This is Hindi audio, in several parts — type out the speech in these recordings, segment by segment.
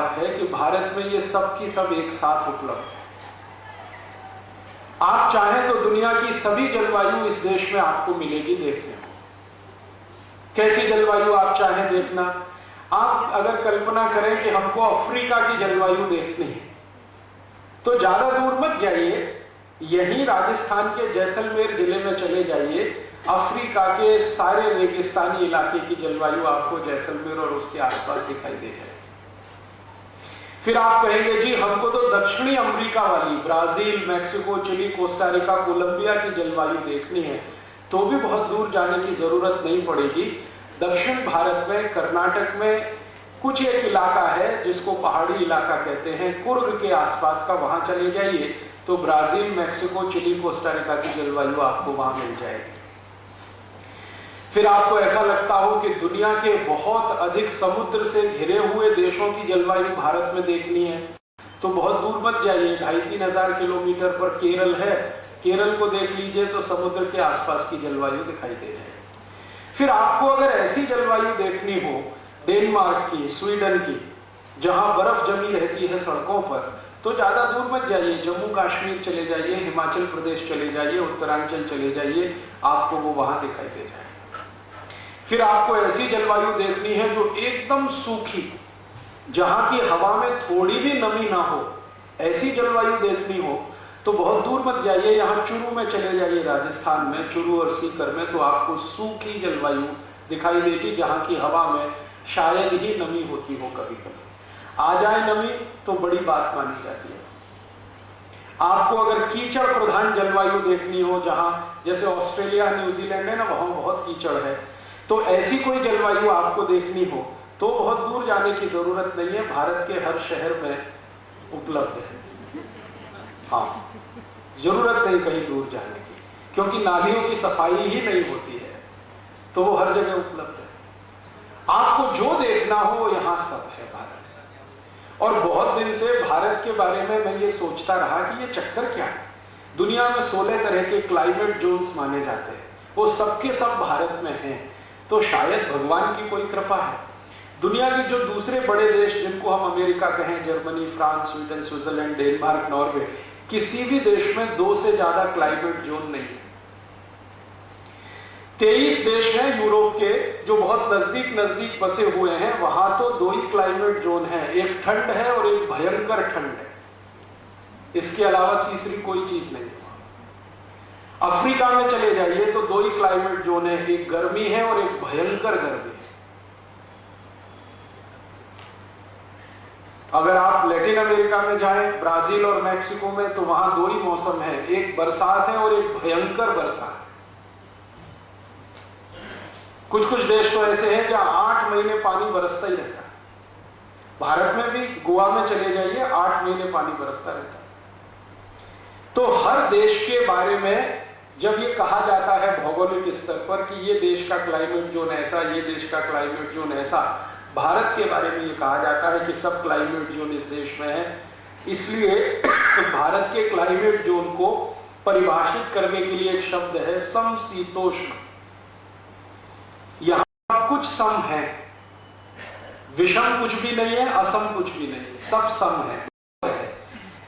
बात है कि भारत में ये सब की सब एक साथ उपलब्ध है। आप चाहें तो दुनिया की सभी जलवायु इस देश में आपको मिलेगी देखने को। कैसी जलवायु आप चाहें देखना, आप अगर कल्पना करें कि हमको अफ्रीका की जलवायु देखनी है तो ज्यादा दूर मत जाइए, यहीं राजस्थान के जैसलमेर जिले में चले जाइए, अफ्रीका के सारे रेगिस्तानी इलाके की जलवायु आपको जैसलमेर और उसके आसपास दिखाई दे जाए। फिर आप कहेंगे जी हमको तो दक्षिणी अमेरिका वाली Brazil, Mexico, Chile, Costa Rica, Colombia की जलवायु देखनी है, तो भी बहुत दूर जाने की जरूरत नहीं पड़ेगी। दक्षिण भारत में कर्नाटक में कुछ एक इलाका है जिसको पहाड़ी इलाका कहते हैं, कुर्ग के आसपास का, वहां चले जाइए तो ब्राजील, मैक्सिको, चिली, कोस्टारिका की जलवायु आपको वहां मिल जाएगी। फिर आपको ऐसा लगता हो कि दुनिया के बहुत अधिक समुद्र से घिरे हुए देशों की जलवायु भारत में देखनी है, तो बहुत दूर मत जाइए, 2500-3000 हजार किलोमीटर पर केरल है, केरल को देख लीजिए तो समुद्र के आसपास की जलवायु दिखाई दे जाए। फिर आपको अगर ऐसी जलवायु देखनी हो डेनमार्क की, स्वीडन की, जहां बर्फ जमी रहती है सड़कों पर, तो ज्यादा दूर मत जाइए, जम्मू कश्मीर चले जाइए, हिमाचल प्रदेश चले जाइए, उत्तरांचल चले जाइए, आपको वो वहां दिखाई दे जाए। फिर आपको ऐसी जलवायु देखनी है जो एकदम सूखी, जहां की हवा में थोड़ी भी नमी ना हो, ऐसी जलवायु देखनी हो तो बहुत दूर मत जाइए, यहाँ चुरू में चले जाइए, राजस्थान में चुरू और सीकर में, तो आपको सूखी जलवायु दिखाई देगी, जहां की हवा में शायद ही नमी होती हो, कभी कभी आ जाए नमी तो बड़ी बात मानी जाती है। आपको अगर कीचड़ प्रधान जलवायु देखनी हो, जहां जैसे ऑस्ट्रेलिया, न्यूजीलैंड है ना, वहां बहुत कीचड़ है, तो ऐसी कोई जलवायु आपको देखनी हो तो बहुत दूर जाने की जरूरत नहीं है, भारत के हर शहर में उपलब्ध है। हाँ, जरूरत नहीं कहीं दूर जाने की, क्योंकि नालियों की सफाई ही नहीं होती है, तो वो हर जगह उपलब्ध है। आपको जो देखना हो यहाँ सब है भारत। और बहुत दिन से भारत के बारे में मैं ये सोचता रहा कि ये चक्कर क्या है, दुनिया में 16 तरह के क्लाइमेट जोन्स माने जाते हैं, वो सबके सब भारत में हैं, तो शायद भगवान की कोई कृपा है। दुनिया के जो दूसरे बड़े देश जिनको हम अमेरिका कहें, Germany, France, Sweden, Switzerland, Denmark, Norway, किसी भी देश में 2 से ज्यादा क्लाइमेट जोन नहीं है। 23 देश हैं यूरोप के जो बहुत नजदीक नजदीक बसे हुए हैं, वहां तो 2 ही क्लाइमेट जोन है, एक ठंड है और एक भयंकर ठंड है, इसके अलावा तीसरी कोई चीज नहीं है। अफ्रीका में चले जाइए तो 2 ही क्लाइमेट जोन है, एक गर्मी है और एक भयंकर गर्मी है। अगर आप लैटिन अमेरिका में जाएं, ब्राजील और मैक्सिको में, तो वहां 2 ही मौसम है, एक बरसात है और एक भयंकर बरसात है। कुछ कुछ देश तो ऐसे हैं जहां 8 महीने पानी बरसता ही रहता है। भारत में भी गोवा में चले जाइए, 8 महीने पानी बरसता रहता है। तो हर देश के बारे में जब ये कहा जाता है भौगोलिक स्तर पर कि ये देश का क्लाइमेट जोन ऐसा, ये देश का क्लाइमेट जोन ऐसा, भारत के बारे में ये कहा जाता है कि सब क्लाइमेट जोन इस देश में है। इसलिए भारत के क्लाइमेट जोन को परिभाषित करने के लिए एक शब्द है समशीतोष्ण। यहां सब कुछ सम है, विषम कुछ भी नहीं है, असम कुछ भी नहीं है, सब सम है।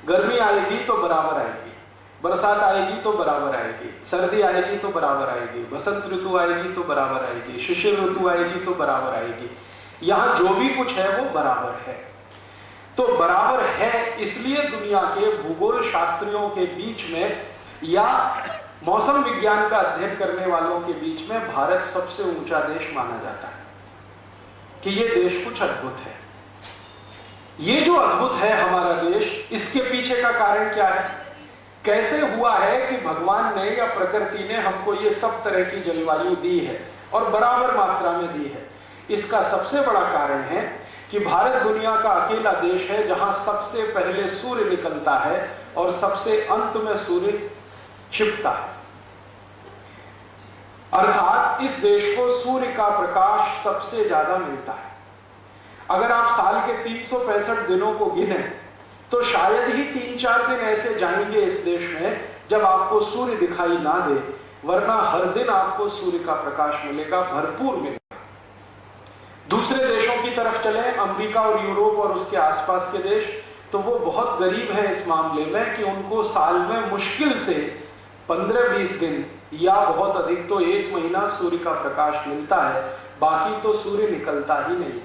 गर्मी आएगी तो बराबर आएगी, बरसात आएगी तो बराबर आएगी, सर्दी आएगी तो बराबर आएगी, बसंत ऋतु आएगी तो बराबर आएगी, शिशिर ऋतु आएगी तो बराबर आएगी। यहां जो भी कुछ है वो बराबर है। तो बराबर है इसलिए दुनिया के भूगोल शास्त्रियों के बीच में या मौसम विज्ञान का अध्ययन करने वालों के बीच में भारत सबसे ऊंचा देश माना जाता है कि ये देश कुछ अद्भुत है। ये जो अद्भुत है हमारा देश, इसके पीछे का कारण क्या है? कैसे हुआ है कि भगवान ने या प्रकृति ने हमको ये सब तरह की जलवायु दी है और बराबर मात्रा में दी है? इसका सबसे बड़ा कारण है कि भारत दुनिया का अकेला देश है जहां सबसे पहले सूर्य निकलता है और सबसे अंत में सूर्य छिपता है। अर्थात इस देश को सूर्य का प्रकाश सबसे ज्यादा मिलता है। अगर आप साल के 365 दिनों को गिने तो शायद ही 3-4 दिन ऐसे जाएंगे इस देश में जब आपको सूर्य दिखाई ना दे, वरना हर दिन आपको सूर्य का प्रकाश मिलेगा, भरपूर मिलेगा। दूसरे देशों की तरफ चलें, अमेरिका और यूरोप और उसके आसपास के देश, तो वो बहुत गरीब है इस मामले में कि उनको साल में मुश्किल से 15-20 दिन या बहुत अधिक तो 1 महीना सूर्य का प्रकाश मिलता है, बाकी तो सूर्य निकलता ही नहीं।